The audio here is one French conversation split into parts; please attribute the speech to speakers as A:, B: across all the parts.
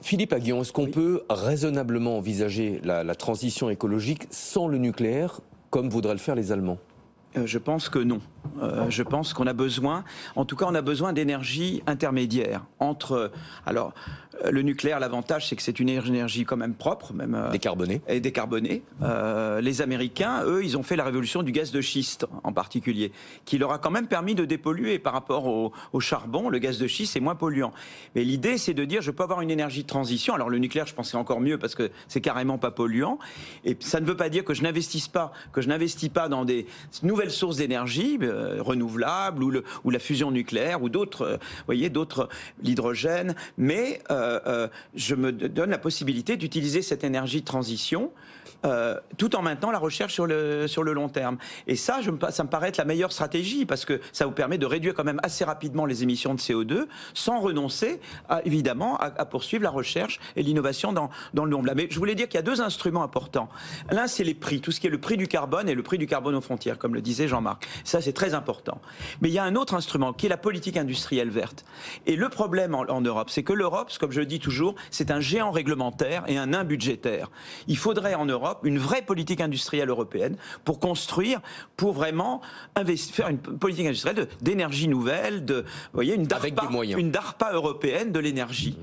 A: Philippe Aghion, est-ce qu'on
B: Oui.
A: peut raisonnablement envisager la transition écologique sans le nucléaire, comme voudraient le faire les Allemands?
B: Je pense que non. Je pense qu'on a besoin, en tout cas, on a besoin d'énergie intermédiaire entre. Alors, le nucléaire, l'avantage, c'est que c'est une énergie quand même propre, même
A: Décarboné.
B: et décarbonée. Les Américains, eux, ils ont fait la révolution du gaz de schiste, en particulier, qui leur a quand même permis de dépolluer par rapport au charbon. Le gaz de schiste est moins polluant. Mais l'idée, c'est de dire, je peux avoir une énergie de transition. Alors, le nucléaire, je pense que c'est encore mieux parce que c'est carrément pas polluant. Et ça ne veut pas dire que je n'investis pas dans des nouvelles sources d'énergie renouvelables ou la fusion nucléaire ou d'autres, l'hydrogène, mais je me donne la possibilité d'utiliser cette énergie de transition tout en maintenant la recherche sur le long terme. Et ça me paraît être la meilleure stratégie parce que ça vous permet de réduire quand même assez rapidement les émissions de CO2 sans renoncer évidemment à poursuivre la recherche et l'innovation dans le long terme. Mais je voulais dire qu'il y a deux instruments importants. L'un, c'est les prix, tout ce qui est le prix du carbone et le prix du carbone aux frontières, comme le disait Jean-Marc. Ça, c'est très important. Mais il y a un autre instrument qui est la politique industrielle verte. Et le problème en Europe, c'est que l'Europe, comme je le dis toujours, c'est un géant réglementaire et un nain budgétaire. Il faudrait en Europe une vraie politique industrielle européenne pour construire, pour vraiment faire une politique industrielle d'énergie nouvelle, une DARPA européenne de l'énergie,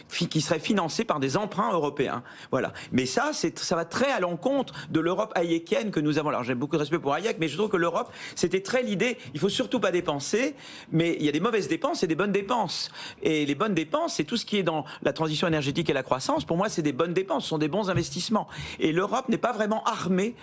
B: qui serait financée par des emprunts européens. Voilà. Mais ça va très à l'encontre de l'Europe hayekienne que nous avons. Alors j'ai beaucoup de respect pour Hayek, mais je trouve que l'Europe, c'était très l'idée, il faut surtout pas dépenser, mais il y a des mauvaises dépenses et des bonnes dépenses. Et les bonnes dépenses, c'est tout ce qui est dans la transition énergétique et la croissance. Pour moi, c'est des bonnes dépenses, ce sont des bons investissements. Et l'Europe n'est pas vraiment armée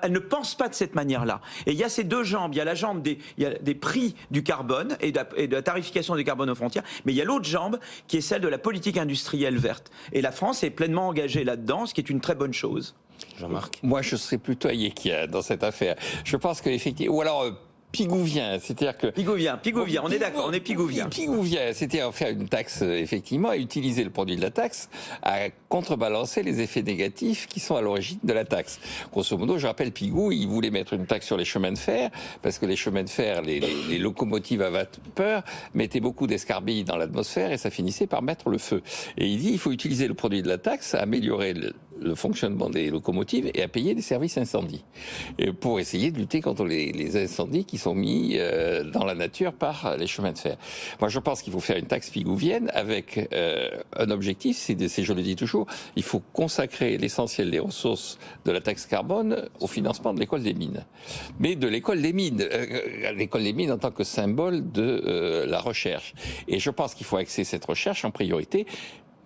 B: elle ne pense pas de cette manière-là. Et il y a ces deux jambes. Il y a la jambe il y a des prix du carbone et de la tarification du carbone aux frontières, mais il y a l'autre jambe qui est celle de la politique industrielle verte. Et la France est pleinement engagée là-dedans, ce qui est une très bonne chose.
A: Jean-Marc.
C: Moi, je serais plutôt hayekien dans cette affaire. Je pense qu'effectivement, ou alors pigouvien, c'est-à-dire que...
B: Pigouvien, on est d'accord, on est pigouvien.
C: Pigouvien, c'est-à-dire faire une taxe, effectivement, et utiliser le produit de la taxe à contrebalancer les effets négatifs qui sont à l'origine de la taxe. Grosso modo, je rappelle, Pigou, il voulait mettre une taxe sur les chemins de fer, parce que les chemins de fer, les locomotives à vapeur, mettaient beaucoup d'escarbilles dans l'atmosphère et ça finissait par mettre le feu. Et il dit, il faut utiliser le produit de la taxe à améliorer le fonctionnement des locomotives et à payer des services incendies. Et pour essayer de lutter contre les incendies qui sont mis dans la nature par les chemins de fer. Moi, je pense qu'il faut faire une taxe pigouvienne avec un objectif, c'est, je le dis toujours, il faut consacrer l'essentiel des ressources de la taxe carbone au financement de l'école des mines. Mais de l'école des mines, l'école des mines en tant que symbole de la recherche. Et je pense qu'il faut axer cette recherche en priorité.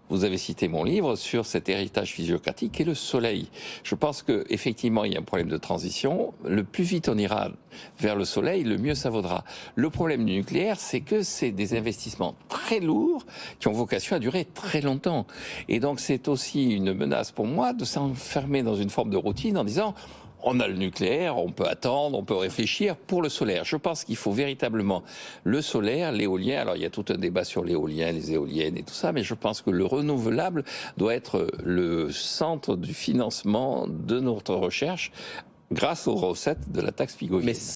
C: Vous avez cité mon livre sur cet héritage physiocratique qui est le soleil. Je pense qu'effectivement, il y a un problème de transition. Le plus vite on ira vers le soleil, le mieux ça vaudra. Le problème du nucléaire, c'est que c'est des investissements très lourds qui ont vocation à durer très longtemps. Et donc, c'est aussi une menace pour moi de s'enfermer dans une forme de routine en disant... On a le nucléaire, on peut attendre, on peut réfléchir pour le solaire. Je pense qu'il faut véritablement le solaire, l'éolien. Alors il y a tout un débat sur l'éolien, les éoliennes et tout ça, mais je pense que le renouvelable doit être le centre du financement de notre recherche grâce aux recettes de la taxe pigovienne.